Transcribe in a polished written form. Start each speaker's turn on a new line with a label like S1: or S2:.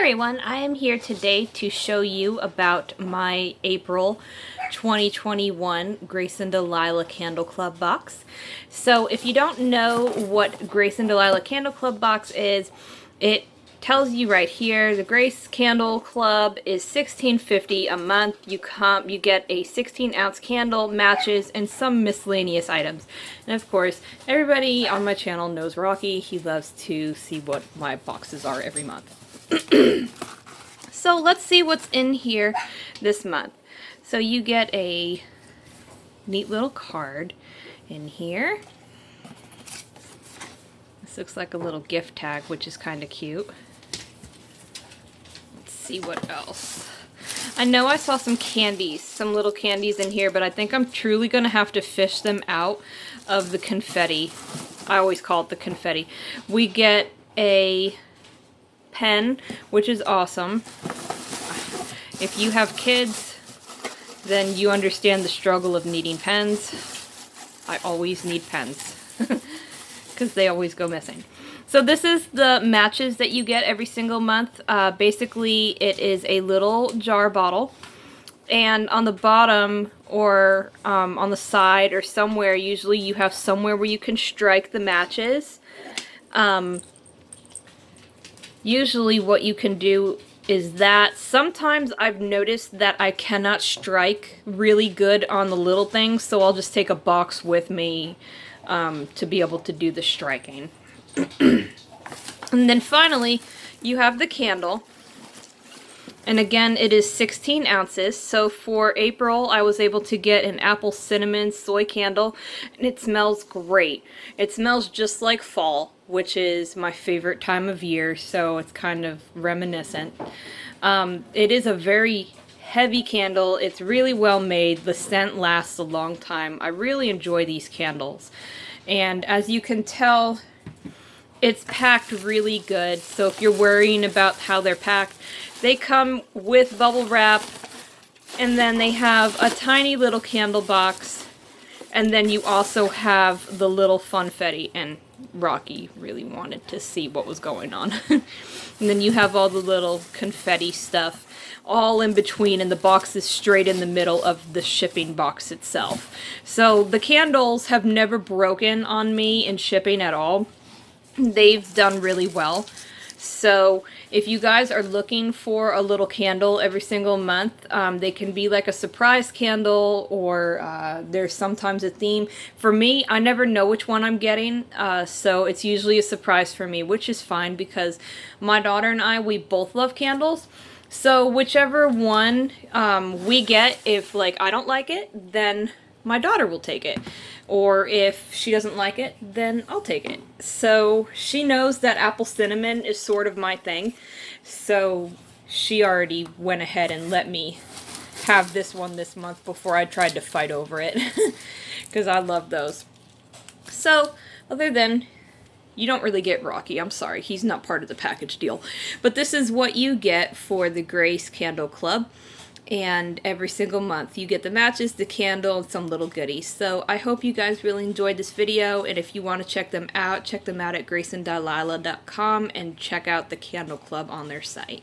S1: everyone, I am here today to show you about my April 2021 Grace and Delilah Candle Club box. So if you don't know what Grace and Delilah Candle Club box is, it tells you right here, the Grace Candle Club is $16.50 a month. You get a 16-ounce candle, matches, and some miscellaneous items. And of course, everybody on my channel knows Rocky. He loves to see what my boxes are every month. So let's see what's in here this month. So you get a neat little card in here. This looks like a little gift tag, which is kind of cute. Let's see what else. I know I saw some candies, some little candies in here, but I think I'm truly going to have to fish them out of the confetti. I always call it the confetti. We get a pen, which is awesome. If you have kids, then you understand the struggle of needing pens. I always need pens because they always go missing. So this is the matches that you get every single month. Basically, it is a little jar bottle, and on the bottom or on the side or somewhere, usually you have somewhere where you can strike the matches. Usually what you can do is that. Sometimes I've noticed that I cannot strike really good on the little things, so I'll just take a box with me to be able to do the striking. And then finally, you have the candle. And again, it is 16 ounces. So for April, I was able to get an apple cinnamon soy candle, and it smells great. It smells just like fall, which is my favorite time of year, so it's kind of reminiscent. It is a very heavy candle. It's really well made. The scent lasts a long time. I really enjoy these candles. And as you can tell, it's packed really good. So if you're worrying about how they're packed, they come with bubble wrap, and then they have a tiny little candle box, and then you also have the little funfetti, and Rocky really wanted to see what was going on. And then you have all the little confetti stuff all in between, and the box is straight in the middle of the shipping box itself. So the candles have never broken on me in shipping at all. They've done really well. So if you guys are looking for a little candle every single month, they can be like a surprise candle, or there's sometimes a theme. For me, I never know which one I'm getting, so it's usually a surprise for me, which is fine because my daughter and I, we both love candles. So whichever one we get, if like I don't like it, then my daughter will take it. Or if she doesn't like it, then I'll take it. So she knows that apple cinnamon is sort of my thing. So she already went ahead and let me have this one this month before I tried to fight over it. Because I love those. So other than, you don't really get Rocky. I'm sorry, he's not part of the package deal. But this is what you get for the Grace Candle Club. And every single month you get the matches, the candle, and some little goodies. So I hope you guys really enjoyed this video, and if you want to check them out at graceanddelilah.com and check out the Candle Club on their site.